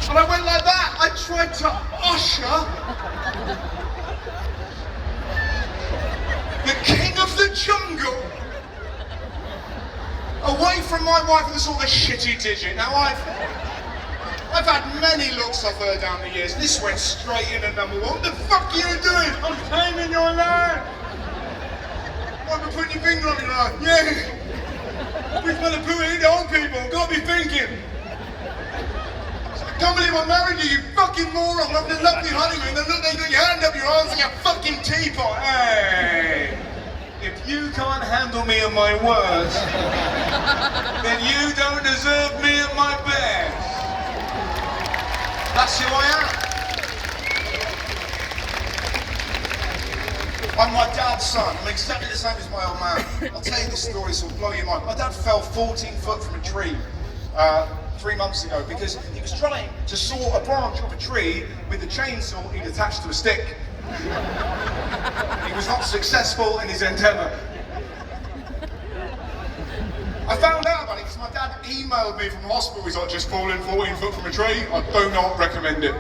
And I went like that. I tried to usher the king of the jungle away from my wife with a sort of a shitty digit. Now I've had many looks off her down the years. This went straight in at number one. What the fuck are you doing? I'm claiming your land. Why am I putting your finger on your eye? Yeah. Which one to put it in the old people? Gotta be thinking. I can't believe I married you, you fucking moron. I'm having a lovely honeymoon. Then look, you got your hand up your arms like a fucking teapot. Hey. If you can't handle me and my words, then you don't deserve me at my best. That's who I am. I'm my dad's son. I'm exactly the same as my old man. I'll tell you this story, so it'll blow your mind. My dad fell 14 foot from a tree 3 months ago because he was trying to saw a branch off a tree with the chainsaw he'd attached to a stick. He was not successful in his endeavour. I found out about it because my dad emailed me from the hospital. He's like, just fallen 14 foot from a tree. I do not recommend it.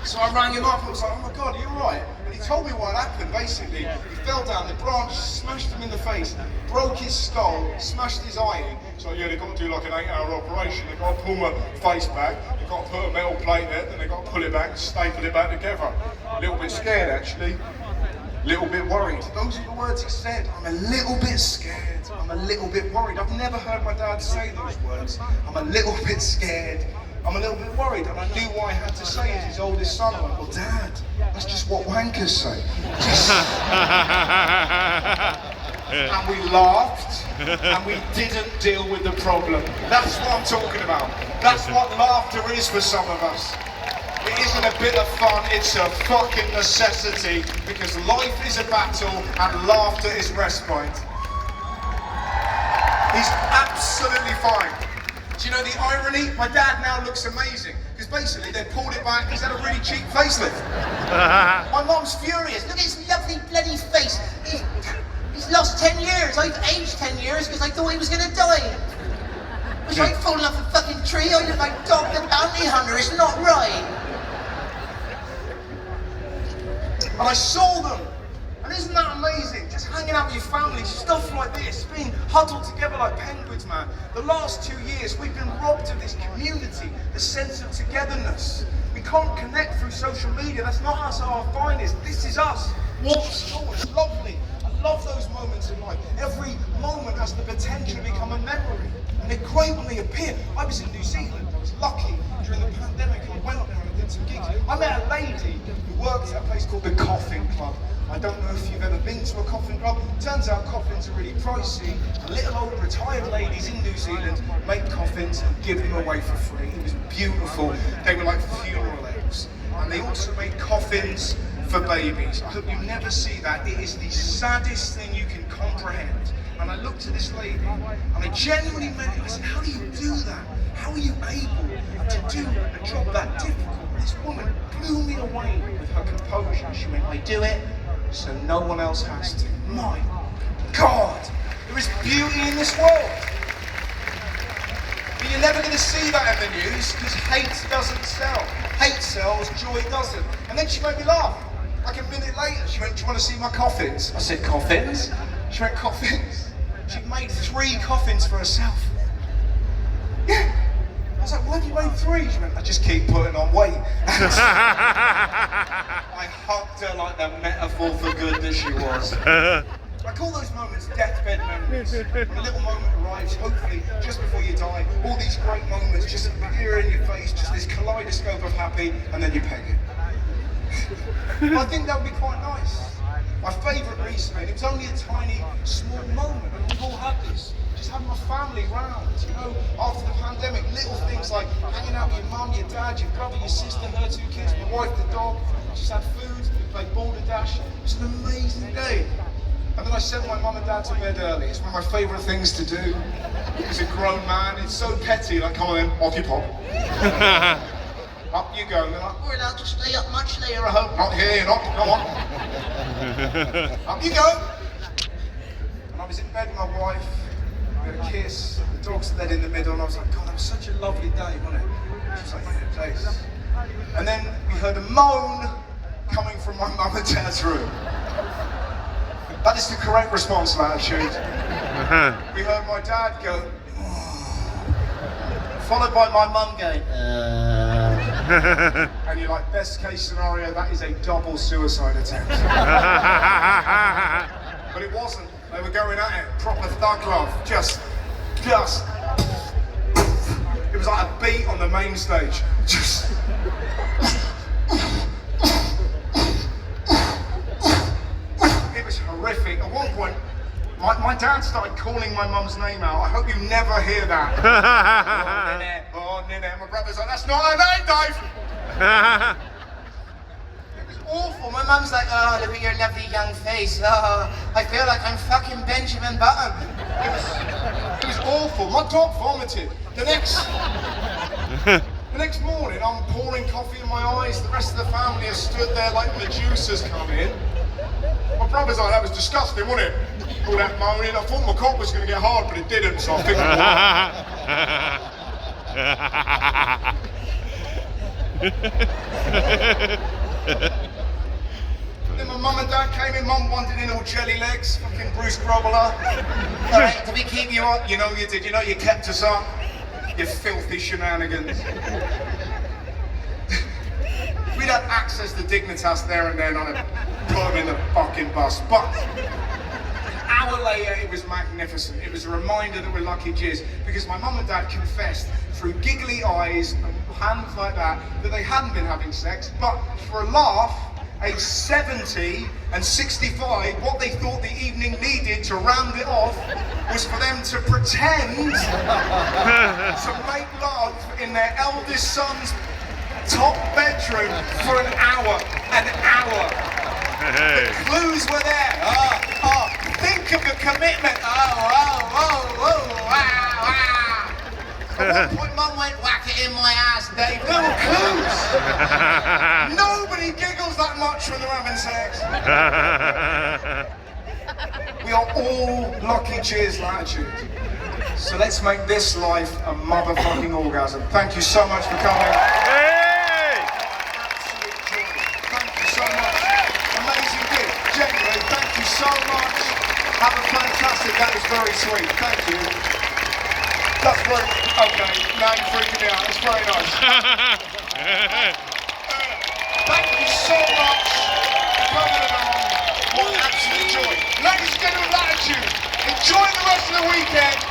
So I rang him up and I was like, oh my God, are you alright? And he told me what happened. Basically, he fell down, the branch smashed him in the face, broke his skull, smashed his eye in. So yeah, they've got to do like an 8-hour operation. They've got to pull my face back, they've got to put a metal plate there, then they've got to pull it back and staple it back together. A little bit scared actually. Little bit worried. Those are the words he said. I'm a little bit scared. I'm a little bit worried. I've never heard my dad say those words. I'm a little bit scared. I'm a little bit worried. And I knew what I had to say as his oldest son. I went, well, Dad, that's just what wankers say. And we laughed, and we didn't deal with the problem. That's what I'm talking about. That's what laughter is for some of us. It isn't a bit of fun, it's a fucking necessity, because life is a battle and laughter is respite. He's absolutely fine. Do you know the irony? My dad now looks amazing, because basically they pulled it back, he's had a really cheap facelift. My mum's furious, look at his lovely bloody face. He's lost 10 years, I've aged 10 years because I thought he was going to die. Was I falling off a fucking tree? I look like Dog the Bounty Hunter, it's not right. And I saw them, and isn't that amazing? Just hanging out with your family, stuff like this, being huddled together like penguins, man. The last 2 years, we've been robbed of this community, the sense of togetherness. We can't connect through social media, that's not us at our finest, this is us. Walk to school, it's lovely. I love those moments in life. Every moment has the potential to become a memory. And they're great when they appear. I was in New Zealand, I was lucky during the pandemic, I went up there and I did some gigs. I met a lady who works at a place called the Coffin Club. I don't know if you've ever been to a coffin club. Turns out coffins are really pricey. And little old retired ladies in New Zealand make coffins and give them away for free. It was beautiful. They were like funeral elves. And they also made coffins for babies. I hope you never see that. It is the saddest thing you can comprehend. And I looked at this lady, and I genuinely meant it. I said, how do you do that? How are you able to do a job that difficult? This woman blew me away with her composure. She went, I do it so no one else has to. My God, there is beauty in this world. But you're never going to see that in the news, because hate doesn't sell. Hate sells, joy doesn't. And then she made me laugh. Like a minute later, she went, do you want to see my coffins? I said, coffins? She went, coffins? She made 3 coffins for herself. Yeah. I was like, why have you made 3? She went, I just keep putting on weight. I hugged her like the metaphor for good that she was. I call those moments deathbed memories. When a little moment arrives, hopefully just before you die, all these great moments just appear in your face, just this kaleidoscope of happy, and then you peg it. I think that would be quite nice. My favourite recently, it was only a tiny, small moment, and we've all had this. Just having my family round, you know, after the pandemic, little things like hanging out with your mum, your dad, your brother, your sister, her 2 kids, my wife, the dog, just had food, we played Boulder Dash. It was an amazing day. And then I sent my mum and dad to bed early. It's one of my favourite things to do. As a grown man, it's so petty, like, come on then, off you pop. Up you go. And they're like, we're allowed to stay up much later, I hope. Not here, you're not, come on. Up you go. And I was in bed with my wife, we had a kiss, the dog's dead in the middle, and I was like, God, that was such a lovely day, wasn't it? She was like, face. And then we heard a moan coming from my mum and dad's room. That is the correct response, Latitude. We heard my dad go, followed by my mum going, and you're like, best case scenario, that is a double suicide attempt. But it wasn't. They were going at it, proper thug love, just. It was like a beat on the main stage. Just. It was horrific. At one point, my dad started calling my mum's name out. I hope you never hear that. Oh, Ninette. My brother's like, that's not her name, Dave. It was awful. My mum's like, oh, look at your lovely young face. Oh, I feel like I'm fucking Benjamin Button. It was awful. My dog vomited. The next morning, I'm pouring coffee in my eyes. The rest of the family has stood there like Medusa's come in. My brother's like, that was disgusting, wasn't it? All that moaning. I thought my cock was going to get hard, but it didn't, so I think I'm Then my mum and dad came in. Mum wanted in all jelly legs, fucking Bruce Grobbler. Alright, did we keep you up? You know you did. You know you kept us up. You filthy shenanigans. We'd had access to Dignitas there and then on a put them in the fucking bus. But an hour later, it was magnificent. It was a reminder that we're lucky jizz because my mum and dad confessed through giggly eyes and hands like that they hadn't been having sex, but for a laugh, age 70 and 65, what they thought the evening needed to round it off was for them to pretend to make love in their eldest son's top bedroom for an hour. Hey. The clues were there. Think of the commitment. At one point, Mum went, whack it in my ass, Dave. Little clues. Nobody giggles that much when they're having sex. We are all lucky jizz, Latitude. So let's make this life a motherfucking orgasm. Thank you so much for coming. Hey! Absolute joy. Thank you so much. Amazing gift. Genuinely, thank you so much. Have a fantastic, that was very sweet. Thank you. That's very, okay, now you're freaking me out. It's very nice. Thank you so much for coming along. What an absolute joy. Ladies and gentlemen, Latitude, enjoy the rest of the weekend.